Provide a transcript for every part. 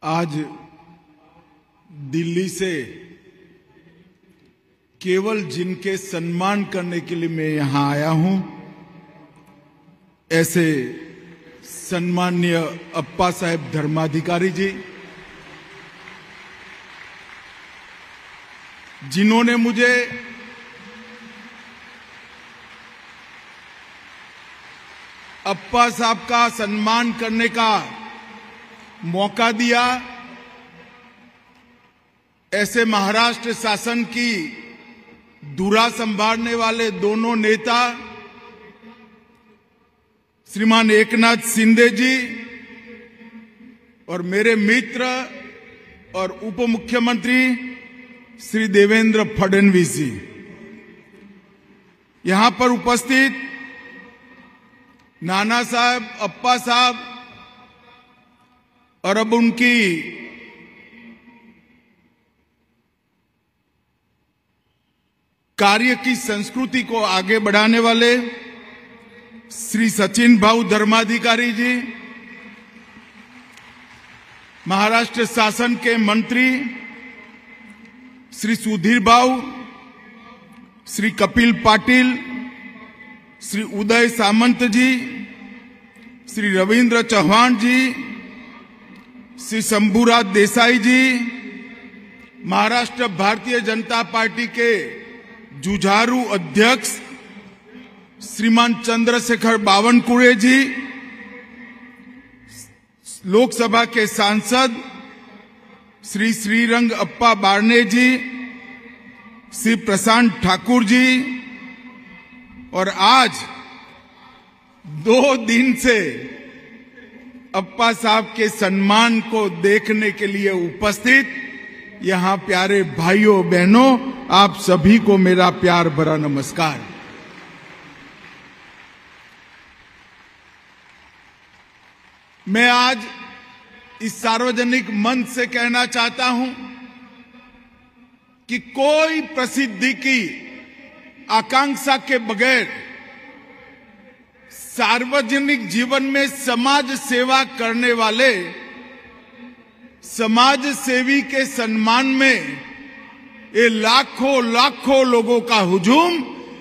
आज दिल्ली से केवल जिनके सम्मान करने के लिए मैं यहां आया हूं, ऐसे सम्माननीय अप्पा साहेब धर्माधिकारी जी, जिन्होंने मुझे अप्पा साहब का सम्मान करने का मौका दिया। ऐसे महाराष्ट्र शासन की धुरा संभालने वाले दोनों नेता श्रीमान एकनाथ शिंदे जी और मेरे मित्र और उप मुख्यमंत्री श्री देवेंद्र फडणवीस जी, यहां पर उपस्थित नाना साहब, अप्पा साहब और अब उनकी कार्य की संस्कृति को आगे बढ़ाने वाले श्री सचिन भाऊ धर्माधिकारी जी, महाराष्ट्र शासन के मंत्री श्री सुधीर भाऊ, श्री कपिल पाटिल, श्री उदय सामंत जी, श्री रविंद्र चौहान जी, श्री शंभूराज देसाई जी, महाराष्ट्र भारतीय जनता पार्टी के जुझारू अध्यक्ष श्रीमान चंद्रशेखर बावनकुळे जी, लोकसभा के सांसद श्री श्रीरंग अप्पा बारने जी, श्री प्रशांत ठाकुर जी, और आज 2 दिन से अप्पा साहब के सम्मान को देखने के लिए उपस्थित यहां प्यारे भाइयों बहनों, आप सभी को मेरा प्यार भरा नमस्कार। मैं आज इस सार्वजनिक मंच से कहना चाहता हूं कि कोई प्रसिद्धि की आकांक्षा के बगैर सार्वजनिक जीवन में समाज सेवा करने वाले समाज सेवी के सम्मान में ये लाखों लोगों का हुजूम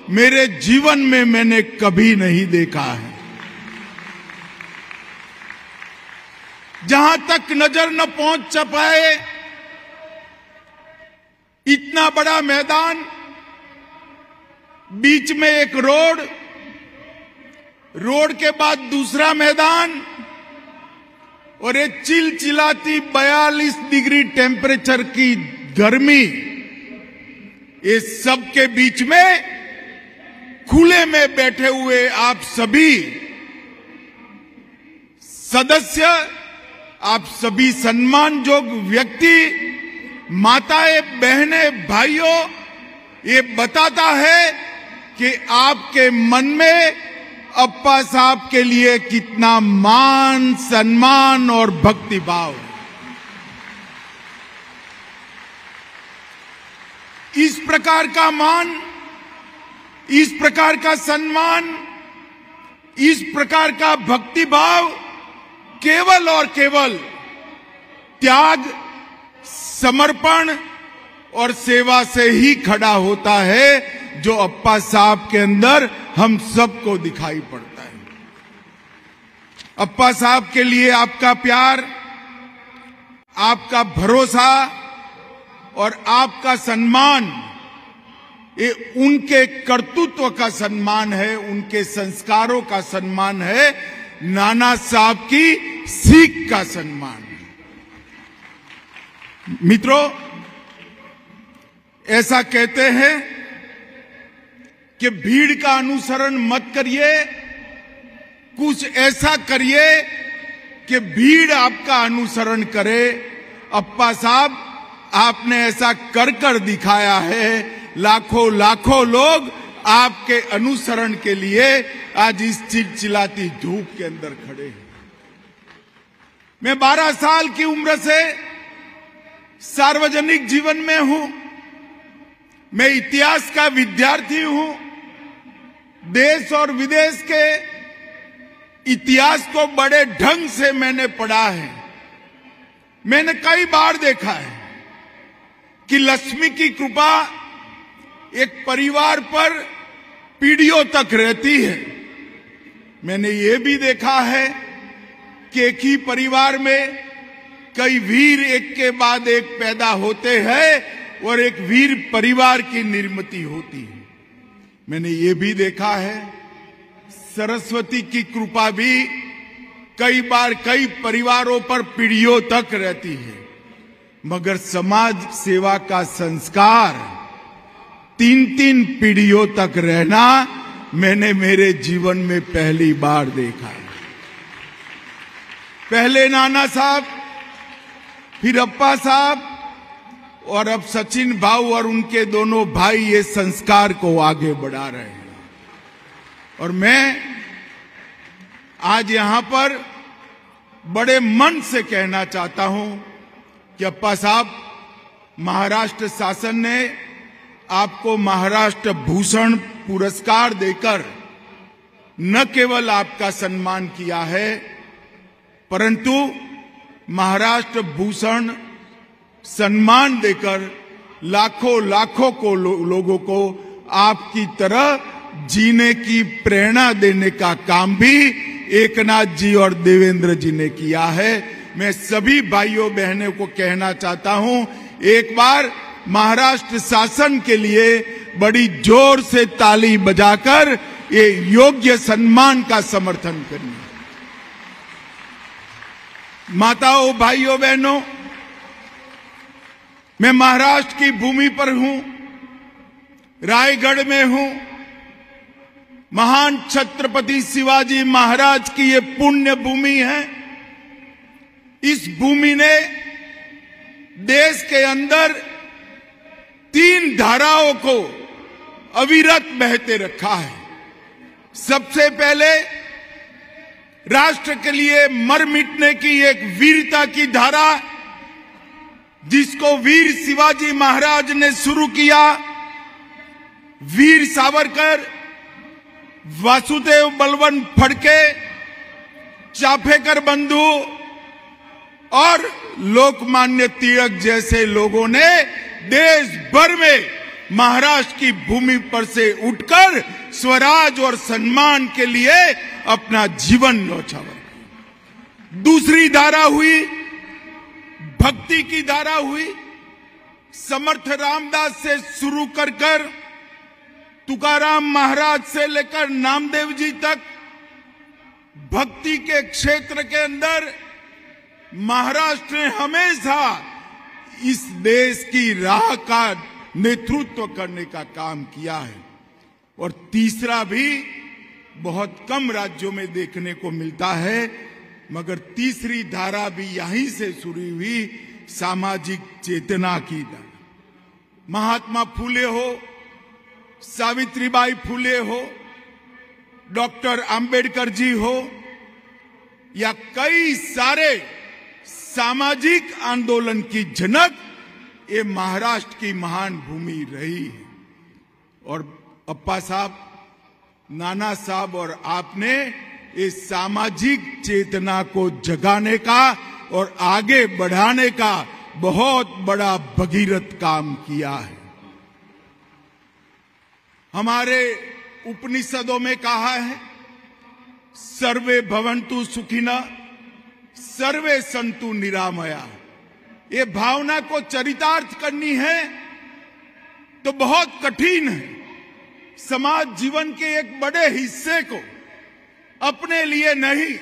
मेरे जीवन में मैंने कभी नहीं देखा है। जहां तक नजर न पहुंच पाए, इतना बड़ा मैदान, बीच में एक रोड के बाद दूसरा मैदान, और ये चिलचिलाती 42 डिग्री टेम्परेचर की गर्मी, ये सब के बीच में खुले में बैठे हुए आप सभी सदस्य, आप सभी सम्मानजोग व्यक्ति, माताएं, बहनें, भाइयों, ये बताता है कि आपके मन में अप्पा साहब के लिए कितना मान, सम्मान और भक्ति भाव है। इस प्रकार का मान, इस प्रकार का सम्मान, इस प्रकार का भक्ति भाव केवल और केवल त्याग, समर्पण और सेवा से ही खड़ा होता है, जो अप्पा साहब के अंदर हम सबको दिखाई पड़ता है। अप्पा साहब के लिए आपका प्यार, आपका भरोसा और आपका सम्मान, ये उनके कर्तृत्व का सम्मान है, उनके संस्कारों का सम्मान है, नाना साहब की सीख का सम्मान है। मित्रों, ऐसा कहते हैं कि भीड़ का अनुसरण मत करिए, कुछ ऐसा करिए कि भीड़ आपका अनुसरण करे। अप्पा साहब, आपने ऐसा कर दिखाया है। लाखों लोग आपके अनुसरण के लिए आज इस चिलचिलाती धूप के अंदर खड़े हैं। मैं 12 साल की उम्र से सार्वजनिक जीवन में हूं। मैं इतिहास का विद्यार्थी हूं। देश और विदेश के इतिहास को बड़े ढंग से मैंने पढ़ा है। मैंने कई बार देखा है कि लक्ष्मी की कृपा एक परिवार पर पीढ़ियों तक रहती है। मैंने ये भी देखा है कि एक ही परिवार में कई वीर एक के बाद एक पैदा होते हैं और एक वीर परिवार की निर्मित होती है। मैंने ये भी देखा है सरस्वती की कृपा भी कई बार कई परिवारों पर पीढ़ियों तक रहती है, मगर समाज सेवा का संस्कार 3-3 पीढ़ियों तक रहना मैंने मेरे जीवन में पहली बार देखा है। पहले नाना साहब, फिर अप्पा साहब और अब सचिन भाऊ और उनके दोनों भाई ये संस्कार को आगे बढ़ा रहे हैं। और मैं आज यहां पर बड़े मन से कहना चाहता हूं कि अप्पा साहब, महाराष्ट्र शासन ने आपको महाराष्ट्र भूषण पुरस्कार देकर न केवल आपका सम्मान किया है, परंतु महाराष्ट्र भूषण सम्मान देकर लाखों को लोगों को आपकी तरह जीने की प्रेरणा देने का काम भी एकनाथ जी और देवेंद्र जी ने किया है। मैं सभी भाइयों बहनों को कहना चाहता हूं, एक बार महाराष्ट्र शासन के लिए बड़ी जोर से ताली बजाकर ये योग्य सम्मान का समर्थन करिए। माताओं, भाइयों, बहनों, मैं महाराष्ट्र की भूमि पर हूं, रायगढ़ में हूं। महान छत्रपति शिवाजी महाराज की ये पुण्य भूमि है। इस भूमि ने देश के अंदर 3 धाराओं को अविरत बहते रखा है। सबसे पहले राष्ट्र के लिए मर मिटने की एक वीरता की धारा, जिसको वीर शिवाजी महाराज ने शुरू किया। वीर सावरकर, वासुदेव बलवंत फड़के, चाफेकर बंधु और लोकमान्य तिलक जैसे लोगों ने देश भर में महाराष्ट्र की भूमि पर से उठकर स्वराज और सम्मान के लिए अपना जीवन न्यौछावर। दूसरी धारा हुई भक्ति की धारा हुई। समर्थ रामदास से शुरू कर तुकाराम महाराज से लेकर नामदेव जी तक भक्ति के क्षेत्र के अंदर महाराष्ट्र ने हमेशा इस देश की राह का नेतृत्व करने का काम किया है। और तीसरा भी बहुत कम राज्यों में देखने को मिलता है, मगर तीसरी धारा भी यहीं से शुरू हुई, सामाजिक चेतना की धारा। महात्मा फूले हो, सावित्रीबाई फूले हो, डॉक्टर अंबेडकर जी हो, या कई सारे सामाजिक आंदोलन की जनक ये महाराष्ट्र की महान भूमि रही है। और अप्पा साहब, नाना साहब और आपने इस सामाजिक चेतना को जगाने का और आगे बढ़ाने का बहुत बड़ा भगीरथ काम किया है। हमारे उपनिषदों में कहा है, सर्वे भवन्तु सुखिनः सर्वे सन्तु निरामया। ये भावना को चरितार्थ करनी है तो बहुत कठिन है। समाज जीवन के एक बड़े हिस्से को अपने लिए नहीं,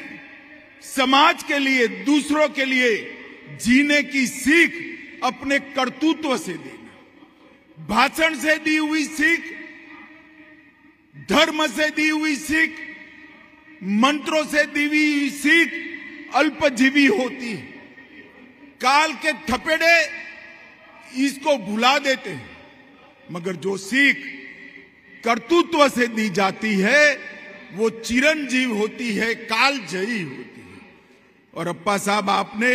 समाज के लिए, दूसरों के लिए जीने की सीख अपने कर्तृत्व से देना। भाषण से दी हुई सीख, धर्म से दी हुई सीख, मंत्रों से दी हुई सीख अल्पजीवी होती है। काल के थपेड़े इसको भुला देते हैं, मगर जो सीख कर्तृत्व से दी जाती है वो चिरंजीव होती है, कालजयी होती है। और अप्पा साहब, आपने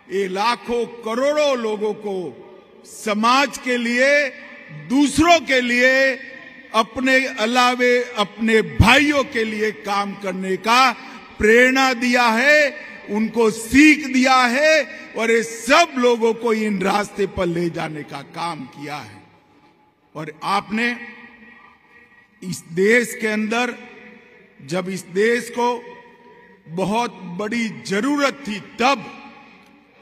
ये लाखों करोड़ों लोगों को समाज के लिए, दूसरों के लिए, अपने अलावे अपने भाइयों के लिए काम करने का प्रेरणा दिया है, उनको सीख दिया है और ये सब लोगों को इन रास्ते पर ले जाने का काम किया है। और आपने इस देश के अंदर, जब इस देश को बहुत बड़ी जरूरत थी, तब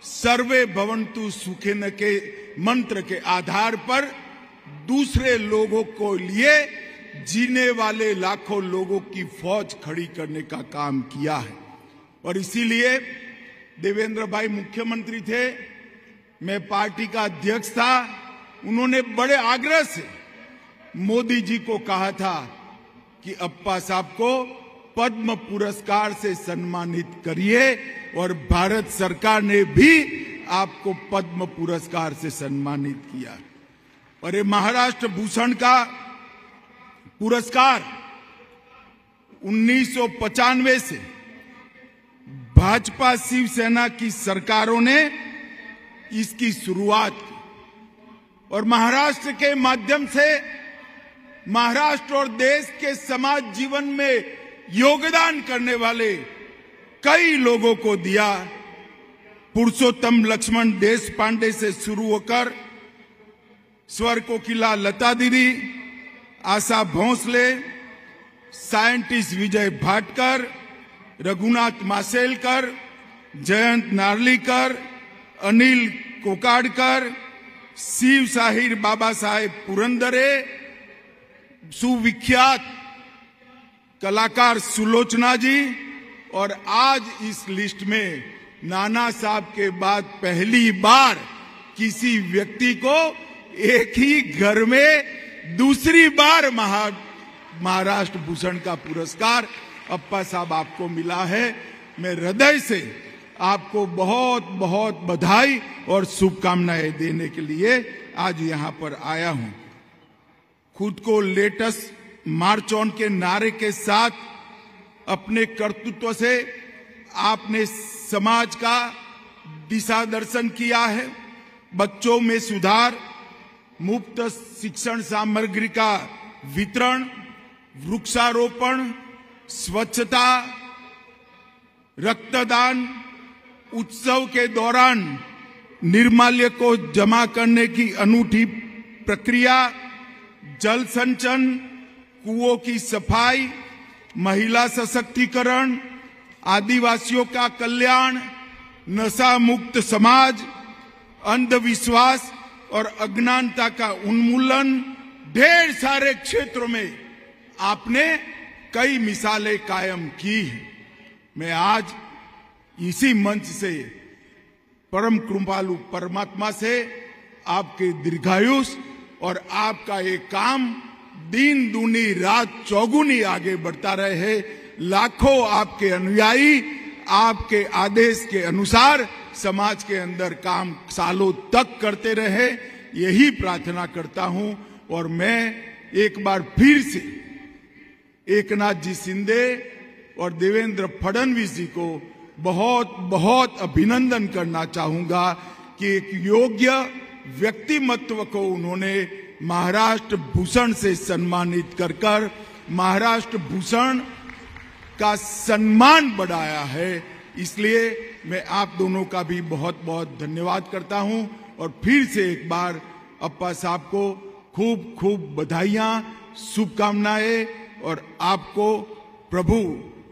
सर्वे भवन्तु सुखिन के मंत्र के आधार पर दूसरे लोगों को लिए जीने वाले लाखों लोगों की फौज खड़ी करने का काम किया है। और इसीलिए देवेंद्र भाई मुख्यमंत्री थे, मैं पार्टी का अध्यक्ष था, उन्होंने बड़े आग्रह से मोदी जी को कहा था कि अप्पा साहब को पद्म पुरस्कार से सम्मानित करिए, और भारत सरकार ने भी आपको पद्म पुरस्कार से सम्मानित किया। और ये महाराष्ट्र भूषण का पुरस्कार 1995 से भाजपा शिवसेना की सरकारों ने इसकी शुरुआत की, और महाराष्ट्र के माध्यम से महाराष्ट्र और देश के समाज जीवन में योगदान करने वाले कई लोगों को दिया। पुरुषोत्तम लक्ष्मण देशपांडे से शुरू होकर स्वर कोकिला लता दीदी, आशा भोंसले, साइंटिस्ट विजय भाटकर, रघुनाथ माशेलकर, जयंत नार्लिकर, अनिल कोकाड़कर, शिव साहिर बाबा साहेब पुरंदरे, सुविख्यात कलाकार सुलोचना जी, और आज इस लिस्ट में नाना साहब के बाद पहली बार किसी व्यक्ति को एक ही घर में दूसरी बार महाराष्ट्र भूषण का पुरस्कार अप्पा साहब आपको मिला है। मैं हृदय से आपको बहुत बहुत बधाई और शुभकामनाएं देने के लिए आज यहां पर आया हूं। खुद को लेटेस्ट मार्च ऑन के नारे के साथ अपने कर्तृत्व से आपने समाज का दिशा दर्शन किया है। बच्चों में सुधार, मुफ्त शिक्षण सामग्री का वितरण, वृक्षारोपण, स्वच्छता, रक्तदान, उत्सव के दौरान निर्माल्य को जमा करने की अनूठी प्रक्रिया, जल संचयन, कुओं की सफाई, महिला सशक्तिकरण, आदिवासियों का कल्याण, नशा मुक्त समाज, अंधविश्वास और अज्ञानता का उन्मूलन, ढेर सारे क्षेत्रों में आपने कई मिसालें कायम की हैं। मैं आज इसी मंच से परम कृपालु परमात्मा से आपके दीर्घायुष और आपका ये काम दिन दूनी रात चौगुनी आगे बढ़ता रहे। लाखों आपके अनुयायी आपके आदेश के अनुसार समाज के अंदर काम सालों तक करते रहे, यही प्रार्थना करता हूं। और मैं एक बार फिर से एकनाथ जी शिंदे और देवेंद्र फडणवीस जी को बहुत बहुत अभिनंदन करना चाहूंगा कि एक योग्य व्यक्तिमत्व को उन्होंने महाराष्ट्र भूषण से सम्मानित कर महाराष्ट्र भूषण का सम्मान बढ़ाया है। इसलिए मैं आप दोनों का भी बहुत बहुत धन्यवाद करता हूं। और फिर से एक बार अप्पा साहब को खूब खूब बधाइयां, शुभकामनाएं, और आपको प्रभु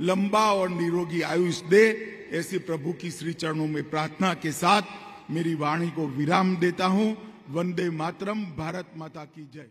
लंबा और निरोगी आयुष दे, ऐसी प्रभु की श्री चरणों में प्रार्थना के साथ मेरी वाणी को विराम देता हूं। वंदे मातरम। भारत माता की जय।